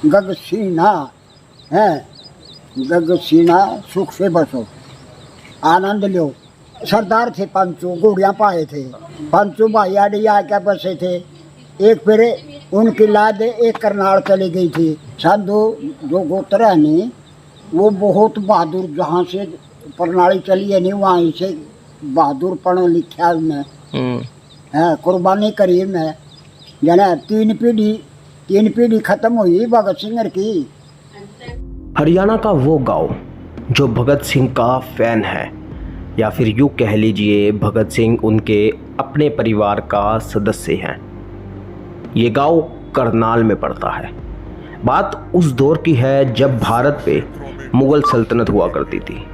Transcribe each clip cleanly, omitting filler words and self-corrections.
गग सीना है, गग सीना सुख से बसो, आनंद लो। सरदार थे पंचू, घोड़ियाँ पाए थे, पंचू भाई आड़ी आके बसे थे। एक फिर उनकी लाद एक करनाल चली गई थी। साधु जो गोत्र है नहीं, वो बहुत बहादुर, जहाँ से प्रणाली चली है नहीं वहीं से बहादुर पढ़ लिखा में है, कुर्बानी करी में। जाने तीन पीढ़ी खत्म हुई भगत सिंह की। हरियाणा का वो गांव जो भगत सिंह का फैन है, या फिर यूँ कह लीजिए भगत सिंह उनके अपने परिवार का सदस्य हैं। ये गांव करनाल में पड़ता है। बात उस दौर की है जब भारत पे मुग़ल सल्तनत हुआ करती थी।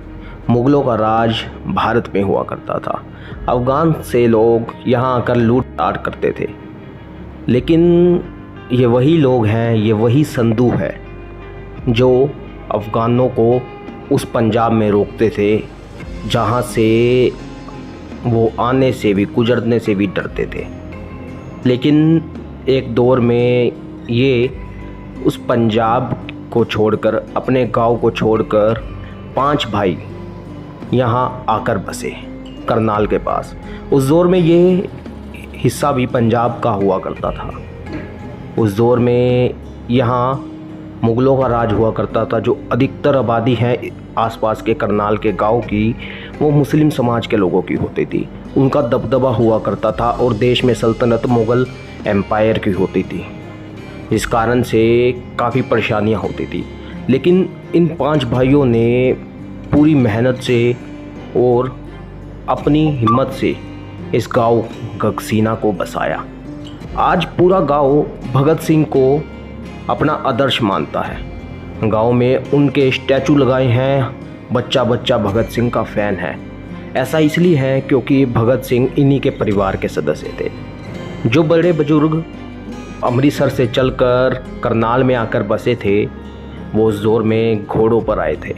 मुग़लों का राज भारत में हुआ करता था। अफ़गान से लोग यहाँ आकर लूट-लाट करते थे। लेकिन ये वही लोग हैं, ये वही संधू है जो अफ़गानों को उस पंजाब में रोकते थे जहाँ से वो आने से भी, गुजरने से भी डरते थे। लेकिन एक दौर में ये उस पंजाब को छोड़कर, अपने गांव को छोड़कर 5 भाई यहाँ आकर बसे करनाल के पास। उस दौर में ये हिस्सा भी पंजाब का हुआ करता था। उस दौर में यहाँ मुग़लों का राज हुआ करता था। जो अधिकतर आबादी है आसपास के करनाल के गांव की, वो मुस्लिम समाज के लोगों की होती थी। उनका दबदबा हुआ करता था और देश में सल्तनत मुग़ल एम्पायर की होती थी। इस कारण से काफ़ी परेशानियां होती थी। लेकिन इन 5 भाइयों ने पूरी मेहनत से और अपनी हिम्मत से इस गांव गगसीना को बसाया। आज पूरा गांव भगत सिंह को अपना आदर्श मानता है। गांव में उनके स्टैचू लगाए हैं। बच्चा बच्चा भगत सिंह का फ़ैन है। ऐसा इसलिए है क्योंकि भगत सिंह इन्हीं के परिवार के सदस्य थे। जो बड़े बुजुर्ग अमृतसर से चलकर करनाल में आकर बसे थे, वो उस दौर में घोड़ों पर आए थे।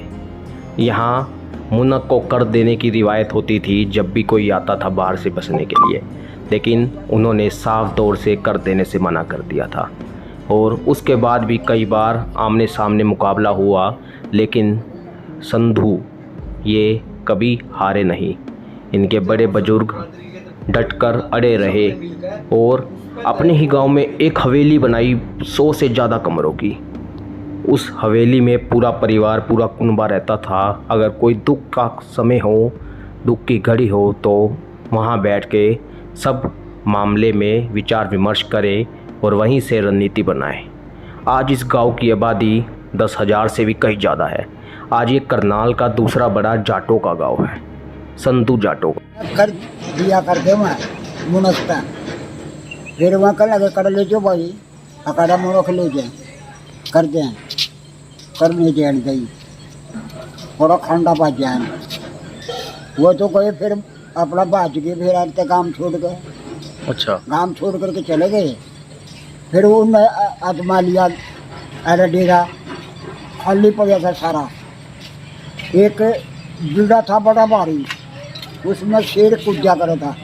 यहाँ मुनक को कर देने की रिवायत होती थी जब भी कोई आता था बाहर से बसने के लिए, लेकिन उन्होंने साफ तौर से कर देने से मना कर दिया था। और उसके बाद भी कई बार आमने सामने मुकाबला हुआ, लेकिन संधू ये कभी हारे नहीं। इनके बड़े बुजुर्ग डटकर अड़े रहे और अपने ही गांव में एक हवेली बनाई 100 से ज़्यादा कमरों की। उस हवेली में पूरा परिवार, पूरा कुनबा रहता था। अगर कोई दुख का समय हो, दुख की घड़ी हो, तो वहाँ बैठ के सब मामले में विचार विमर्श करे और वहीं से रणनीति बनाए। आज इस गांव की आबादी 10,000 से भी कहीं ज़्यादा है। आज ये करनाल का दूसरा बड़ा जाटों का गांव है, संधू जाटों का। कर दिया करते वहाँ मुनस्ता, फिर वहाँ कर लगे कर ले जो भाई अकाडा मोड़ो ले जाए कर दें, करने देन गई थोड़ा खंडा बाज जाए। वो तो गए फिर अपना बाज गए, फिर आते काम छोड़ गए। अच्छा, काम छोड़ करके चले गए। फिर उनने आजमा लिया, अरे डेरा खाली पड़ गया था सारा। एक बीड़ा था बड़ा भारी, उसमें शेर कूदा करा था,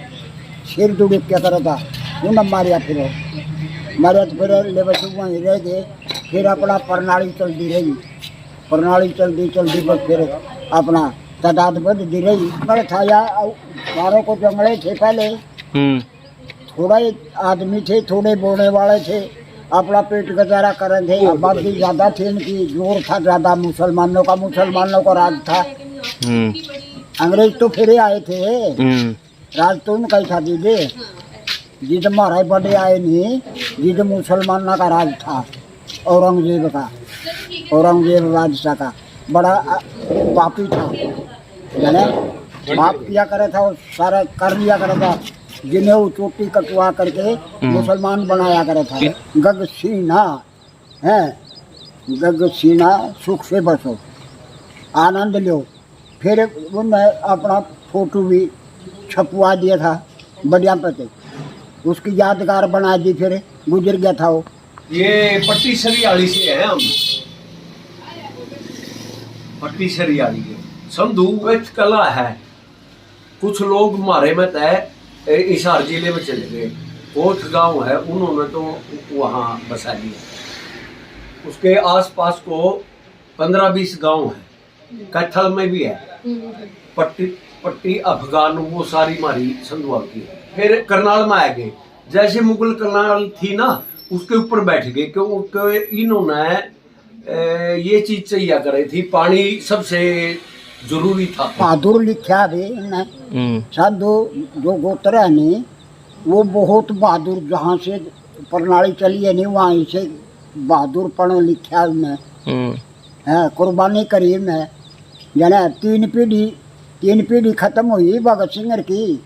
शेर दुड़क क्या करा था। उन्हें मारिया, फिर तो फिर ले बस वहीं रह गए। फिर अपना प्रणाली चलती रही, प्रणाली चलती बस फिर अपना तादाद बढ़ती रही। बड़े था या चारों को जंगले थे पहले, थोड़ा ही आदमी थे, थोड़े बोने वाले थे, अपना पेट गुजारा कर रहे थे। आबादी ज़्यादा थी, इनकी जोर था ज़्यादा, मुसलमानों का राज था। अंग्रेज तो फिर आए थे, राज तो उनका ही था। दीदी जिद महाराज बड़े आए नहीं, जिद मुसलमानों का राज था, औरंगजेब बादशाह का। बड़ा पापी था, यानी पाप किया करे था और सारा कर लिया करे था। जिन्हें वो चोटी कटवा करके मुसलमान बनाया करे था। गग सीना है, गग सीना सुख से बसो, आनंद लो। फिर उन्हें अपना फोटो भी छपवा दिया था बढ़िया पे, उसकी यादगार बना दी। फिर गुजर गया था वो। ये पट्टी सरियाली से है, हम पट्टी सरियाली है। संधू एक कला है। कुछ लोग मारे में तय हिसार जिले में चले गए, कोट गांव है, उन्होंने तो वहाँ बसा लिया। उसके आसपास को 15-20 गांव है, कैथल में भी है, पट्टी पट्टी अफगान वो सारी मारी संधुआ की। फिर करनाल में आ गए, जैसे मुगल करनाल थी ना उसके ऊपर बैठ गए, क्योंकि इन्होंने ये चीज चाहिए करे थी, पानी सबसे जरूरी था। बहादुर लिखा भी साधु जो गोत्र है नहीं, वो बहुत बहादुर, जहाँ से प्रणाली चली है नहीं वहाँ से बहादुर पढ़ लिखा में है, कुर्बानी करी में। जाने तीन पीढ़ी खत्म हुई भगत सिंह की।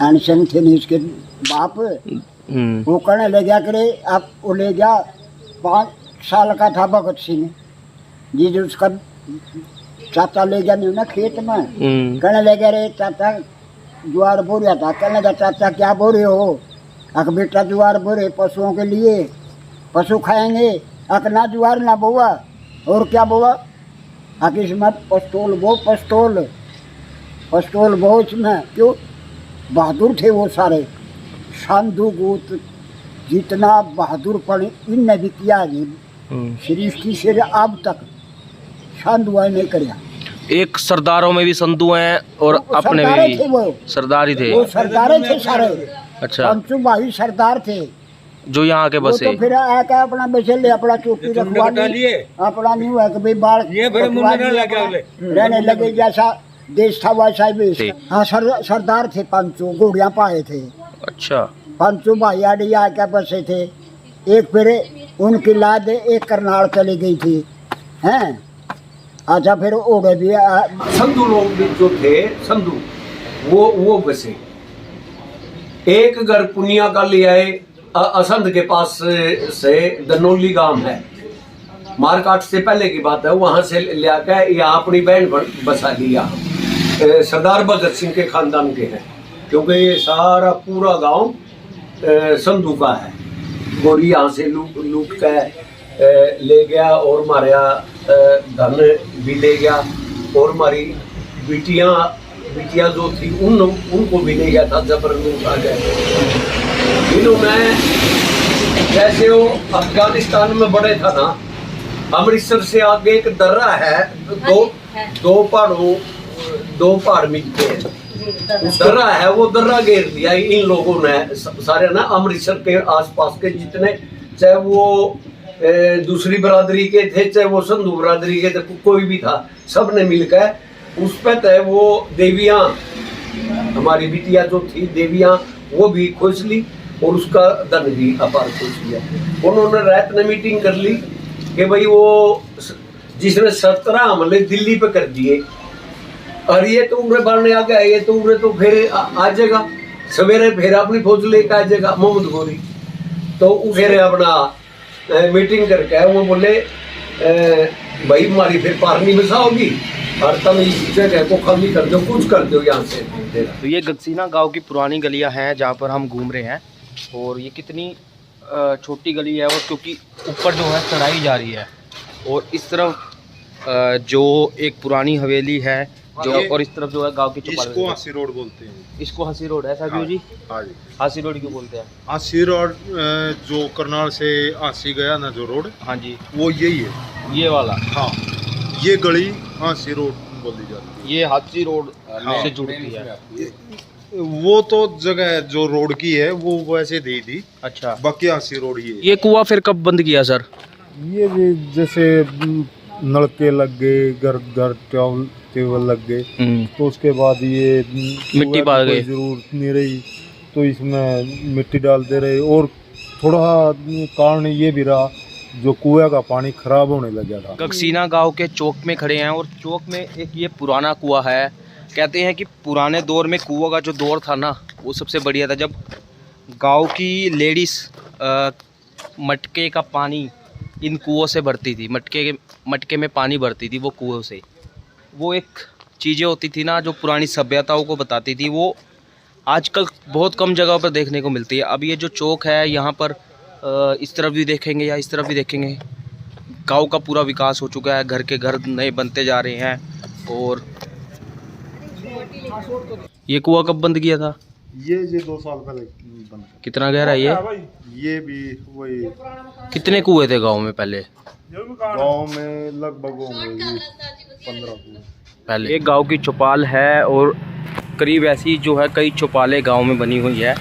अन सिंह थे नहीं इसके बाप, वो कहने ले गया करे, अब वो ले गया 5 साल का था भगत सिंह जी, जो उसका चाचा ले गया नहीं ना खेत में, कहने लगे रे चाचा ज्वार बो रहा था, कहने लगा चाचा क्या बो रहे हो, अक बेटा ज्वार बो रहे पशुओं के लिए, पशु खाएंगे, अक ना ज्वार ना बोआ, और क्या बोआ, अक इसमें पस्तौल बो इसमें, क्यों बहादुर थे वो सारे। संधु गोत जितना बहादुर पड़े इनने भी किया सृष्टि से अब तक संधुआ नहीं कराया। एक सरदारों में भी संधु हैं और अपने में भी सरदार ही थे, वो सरदार थे सारे। अच्छा, पंचू भाई सरदार थे जो यहाँ के बसे। तो फिर आके अपना बसे ले, अपना चौकी रखवा लिए, अपना नहीं हुआ कि भाई बाढ़ रहने लगे, जैसा देश था वैसा ही। हाँ सरदार थे पंचू, घोड़ियाँ पाए थे। अच्छा, पंचू भाई आड़ी आके बसे थे। एक फिर उनकी लाद एक करनाल चली गई थी, हैं। अच्छा, फिर ओढ़े भी संधु लोग भी जो थे संधु, वो बसे। एक घर पुनिया का ले आए, असंध के पास से दनोली गांव है, मारकाट से पहले की बात है, वहां से ले आकर यहाँ अपनी बहन बसा लिया। सरदार भगत सिंह के खानदान के हैं, क्योंकि ये सारा पूरा गांव संधु का है। गोरी यहाँ से लूट कर ले गया और मारा धन भी ले गया, और हमारी बिटिया जो थी उनको भी ले गया था जबरदस्त आ गए। इन्होंने जैसे वो अफगानिस्तान में बड़े था ना, अमृतसर से आगे एक दर्रा है, दो पहाड़ मिलते हैं, उस दर्रा है, वो दर्रा घेर दिया इन लोगों ने सारे ना, अमृतसर के आसपास के जितने, चाहे वो दूसरी बरादरी के थे, चाहे वो संधु बरादरी के थे, कोई भी था, सब ने मिलकर उस पे तय वो देवियाँ, हमारी बिटिया जो थी देवियाँ, वो भी खोज ली और उसका धन भी अपार खोज लिया। उन्होंने रात में मीटिंग कर ली कि भाई वो जिसने 17 हमले दिल्ली पे कर दिए, और ये तो उम्र बढ़ने आ गया, ये तो उम्र तो फिर आ जाएगा, सवेरे फिर अपनी फौज लेकर आ जाएगा मोहम्मद गोरी। तो फिर अपना मीटिंग करके वो बोले भाई हमारी फिर पारनी बसाओगी और तुम इस जगह को खाली कर दो, कुछ कर दो यहाँ से। तो ये गगसीना गांव की पुरानी गलियां हैं जहाँ पर हम घूम रहे हैं, और ये कितनी छोटी गली है, और क्योंकि ऊपर जो है चढ़ाई जा रही है, और इस तरफ जो एक पुरानी हवेली है जो, और इस तरफ जो है गांव की चौपाल। इसको हंसी रोड बोलते हैं। इसको हंसी रोड है साहब जी? हाँ जी, हंसी रोड क्यों बोलते हैं? हंसी रोड जो करनाल से हंसी गया ना जो रोड, हाँ जी, वो यही है, ये वाला। हाँ, ये गली हंसी रोड बोली जाती है। ये हंसी रोड से जुड़ती है। वो तो जगह जो रोड की है वो वैसे दी थी। अच्छा, बाकी हंसी रोड ही है। ये कुआं फिर कब बंद किया सर? ये भी जैसे नलके लग गए, घर ट्यूबवेल लग गए, तो उसके बाद ये मिट्टी पा गए, जरूरत नहीं रही तो इसमें मिट्टी डालते रहे, और थोड़ा कारण ये भी रहा जो कुएं का पानी खराब होने लगा था। गगसीना गांव के चौक में खड़े हैं, और चौक में एक ये पुराना कुआं है। कहते हैं कि पुराने दौर में कुआं का जो दौर था ना, वो सबसे बढ़िया था, जब गांव की लेडीज़ मटके का पानी इन कुओं से भरती थी, मटके में पानी भरती थी वो कुओं से। वो एक चीज़ें होती थी ना जो पुरानी सभ्यताओं को बताती थी, वो आजकल बहुत कम जगहों पर देखने को मिलती है। अब ये जो चौक है यहाँ पर इस तरफ भी देखेंगे या इस तरफ भी देखेंगे, गांव का पूरा विकास हो चुका है, घर के घर नए बनते जा रहे हैं। और ये कुआं कब बंद किया था? ये 2 साल पहले बना। कितना गहरा है ये भी वही कितने कुएं थे गांव में पहले? गांव में लगभग होंगे 15 कुएं। पहले एक गांव की चौपाल है और करीब ऐसी जो है कई चौपालें गांव में बनी हुई है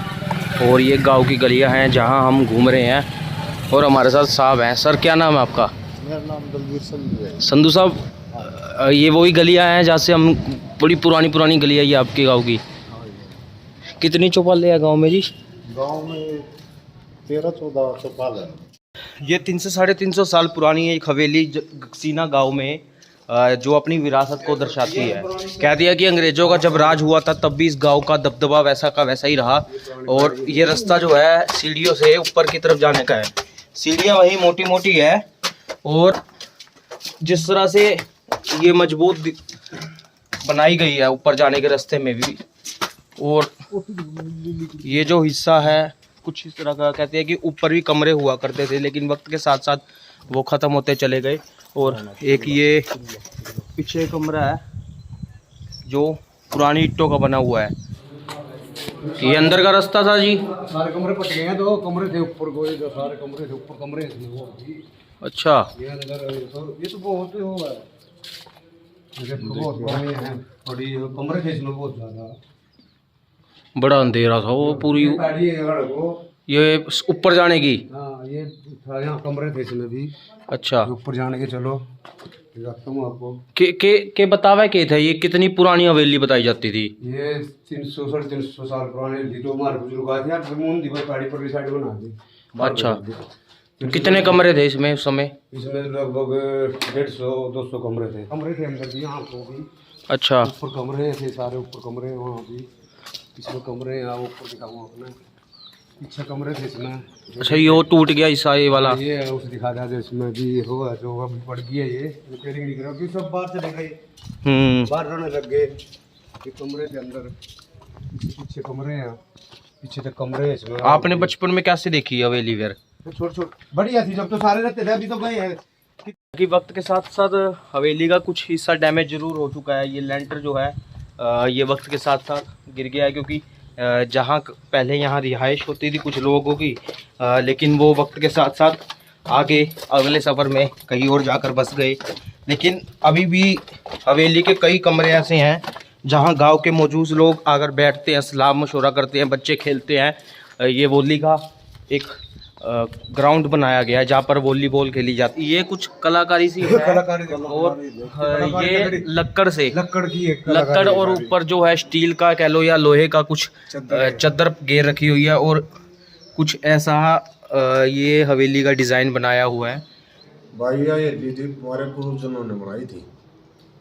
और ये गांव की गलियां हैं जहां हम घूम रहे हैं और हमारे साथ साहब हैं। सर क्या नाम है आपका? मेरा नाम दलवीर संधू है। संधू साहब, ये वही गलियां हैं जहाँ से हम बड़ी पुरानी गलियां ये आपके गांव की। कितनी चौपालें हैं गांव में जी? गांव में 13-14 चौपाल है। ये 300 से 350 साल पुरानी एक हवेली सीना गांव में जो अपनी विरासत को दर्शाती है। कह दिया कि अंग्रेज़ों का जब राज हुआ था तब भी इस गांव का दबदबा वैसा का वैसा ही रहा और ये रास्ता जो है सीढ़ियों से ऊपर की तरफ जाने का है। सीढ़ियाँ वही मोटी मोटी है और जिस तरह से ये मजबूत बनाई गई है ऊपर जाने के रास्ते में भी, और ये जो हिस्सा है कुछ इस तरह का, कहते हैं कि ऊपर भी कमरे हुआ करते थे लेकिन वक्त के साथ साथ वो ख़त्म होते चले गए। और एक ये पीछे कमरा है जो पुरानी ईंटों का बना हुआ है। ये अंदर का रास्ता था जी। सारे कमरे पट गए हैं, 2 कमरे थे ऊपर को, जो सारे कमरे थे ऊपर कमरे इसमें वो भी। अच्छा, ये अंदर ये तो बहुत हो गया, बहुत पुराने हैं, बड़ी कमरे थे इसमें बहुत ज्यादा। बड़ा अंधेरा था वो पूरी। गाड़ी है घर को, ये ऊपर जाने की। हाँ ये था, यहाँ कमरे थे इसमें भी। अच्छा, ऊपर जाने के चलो दिखाता हूँ आपको। के बतावा के थे ये कितनी पुरानी हवेली बताई जाती थी? ये 300 साढ़े 300 साल पुराने थी, तो हमारे बुजुर्ग आए थे यार, जमून दी भाई पहाड़ी पर साइड बना दी। अच्छा, कितने कमरे थे इसमें उस समय? इसमें लगभग 150-200 कमरे थे अंदर भी, यहाँ को भी। अच्छा, ऊपर कमरे थे सारे, ऊपर कमरे वहाँ भी, इसमें कमरे हैं ऊपर दिखाऊँ अपने, पीछे कमरे थे इसमें। अच्छा, ये वो टूट गया हिस्सा ये वाला। ये उस दिखा था इसमें भी होगा जो अब पड़ गया, ये रिपेयरिंग नहीं करा क्योंकि सब बाहर चले गए, बाहर रहने लग गए। ये कमरे थे अंदर, पीछे कमरे हैं, पीछे तक कमरे हैं इसमें। आपने बचपन में कैसे देखी हवेली फिर? छोट बढ़िया थी जब तो सारे रहते थे, अभी तो गए हैं। कि वक्त के साथ साथ हवेली का कुछ हिस्सा डैमेज जरूर हो चुका है। ये लेंटर जो है ये वक्त के साथ साथ गिर गया है क्योंकि जहाँ पहले यहाँ रिहाइश होती थी कुछ लोगों की, लेकिन वो वक्त के साथ साथ आगे अगले सफ़र में कहीं और जाकर बस गए। लेकिन अभी भी हवेली के कई कमरे ऐसे हैं जहाँ गांव के मौजूद लोग आकर बैठते हैं, सलाह मशवरा करते हैं, बच्चे खेलते हैं। ये वॉली का एक ग्राउंड बनाया गया है जहाँ पर वॉलीबॉल खेली जाती है। ये कुछ कलाकारी सी है और ये लक्कड़ से, लक्कड़ की है, लक्कड़ और ऊपर जो है स्टील का कह लो या लोहे का कुछ चद्दर घेर रखी हुई है और कुछ ऐसा ये हवेली का डिज़ाइन बनाया हुआ है। भाई ये लीजिए हमारे पूर्वजों ने बनाई थी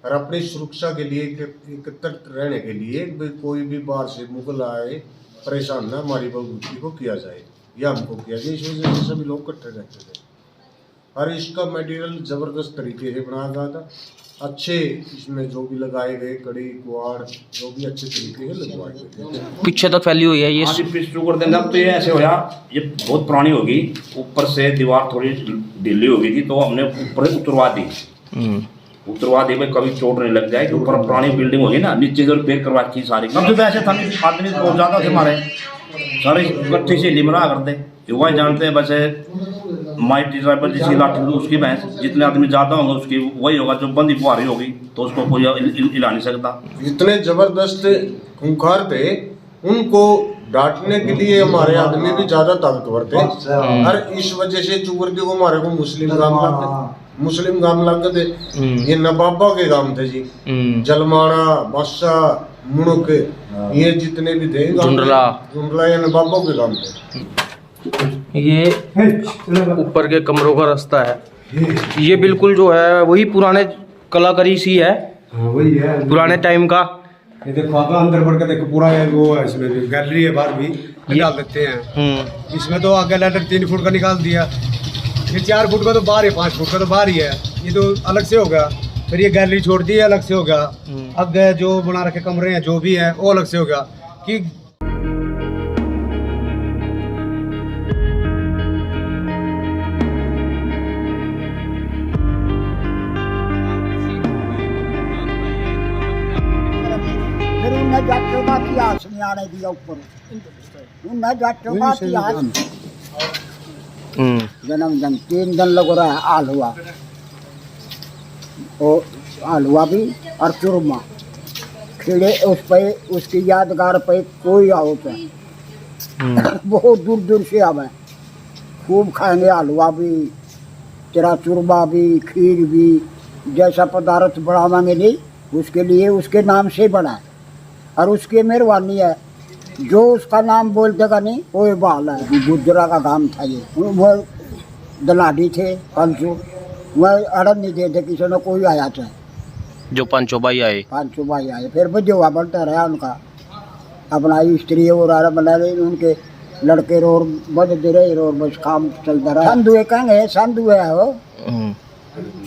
और अपनी सुरक्षा के लिए, एकत्रित रहने के लिए, कोई भी बाहर से मुगल आए परेशान ना हमारी बलबूती को किया जाए, यह हमको किया जाए। इस वजह से सभी लोग इकट्ठे रहते थे और इसका मटेरियल ज़बरदस्त तरीके से बनाया गया था। अच्छे इसमें जो भी लगाए गए कड़ी कुआड़ जो भी अच्छे तरीके से लगवाए गए थे। पीछे तक फैली हुई है ये। पिस्टू कर देंगे अब तो ये ऐसे होया, ये बहुत पुरानी होगी, ऊपर से दीवार थोड़ी ढीली हो गई थी तो हमने ऊपर उतरवा दी भाई कभी चोट नहीं लग जाए। ऊपर पुरानी बिल्डिंग होगी ना, नीचे जो रिपेयर करवा की सारी। कब तो ऐसे था आदमी बहुत ज़्यादा थे हमारे, सारे इकट्ठी से लिमरा करते युवा जानते हैं। वैसे माइटी ड्राइवर जिसकी लाठी उसकी भैंस, जितने आदमी ज़्यादा होंगे उसकी वही होगा, जो बंदी बुहारी होगी तो उसको कोई हिला नहीं सकता। इतने जबरदस्त खूंखार थे, उनको डांटने के लिए हमारे आदमी भी ज्यादा ताकतवर थे और इस वजह से चूर के को हमारे को मुस्लिम गांव लग गए थे। ये नवाबा के गांव थे जी, जलमाना, बादशाह, मुणुक, ये जितने भी थे जुंडला या नवाबों के गांव थे। ये ऊपर के कमरों का रास्ता है। ये बिल्कुल जो है वही पुराने कलाकारी सी है, वही है पुराने टाइम का। ये देखो आप अंदर बढ़ के देखो, पूरा वो है, इसमें गैलरी है, बाहर भी निकाल देते हैं। इसमें तो आगे लेटर 3 फुट का निकाल दिया, फिर 4 फुट का तो बाहर है, 5 फुट का तो बाहर ही है, ये तो अलग से हो गया। फिर ये गैलरी छोड़ दी है, अलग से हो गया। अब जो बना रखे कमरे हैं जो भी हैं वो अलग से हो गया कि फिर उन्हें जब तोबा किया, नहीं आने दिया ऊपर। उन्हें जाटों का इतिहास जन्मदिन 3 दिन लग रहा है। हाल हुआ और हाल हुआ भी और चूरमा खिले उस पे उसकी यादगार पे कोई आओ तो बहुत दूर दूर से आवे। खूब खाएंगे हलवा भी, तेरा चूरमा भी, खीर भी, जैसा पदार्थ बढ़ावाएंगे नहीं उसके लिए उसके नाम से बना है और उसकी मेहरबानी है। जो उसका नाम बोल देगा नहीं वो बाल है। गुजरा का काम था ये। वो दलाडी थे पंचो, वह अड़न नहीं देते किसी ने कोई आया था। जो पांचों भाई आए, पाँचों भाई आए फिर बजुआ बनता रहा उनका। अपना स्त्री और आरा बना रहे उनके लड़के रोर बजते रहे और बस काम चलता रहा। संधुए कहेंगे संधुए है वो,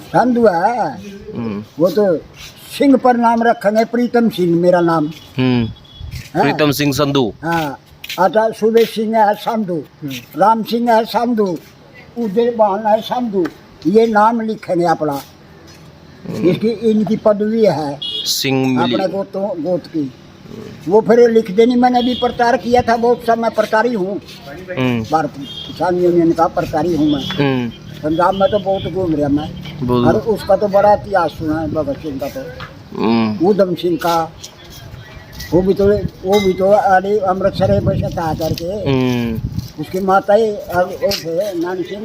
संधुआ है वो तो सिंह पर नाम रखेंगे। प्रीतम सिंह मेरा नाम। प्रीतम सिंह संधू। हाँ अच्छा सुबह सिंह है संधू, राम सिंह है संधू, उदय बहान है संधू। ये नाम लिखेंगे अपना। इसकी इनकी पदवी है सिंह अपने गोत की। वो फिर लिख देनी। मैंने भी प्रचार किया था बहुत समय। प्रचारी हूँ भारत किसान यूनियन का प्रचारी हूँ मैं। पंजाब में तो बहुत घूम रहा मैं। और उसका तो बड़ा इतिहास सुना है भगत सिंह का। तो ऊधम सिंह का वो भी तो अरे अमृतसर बसा था करके। उसकी माता ही थे नानी सिंह।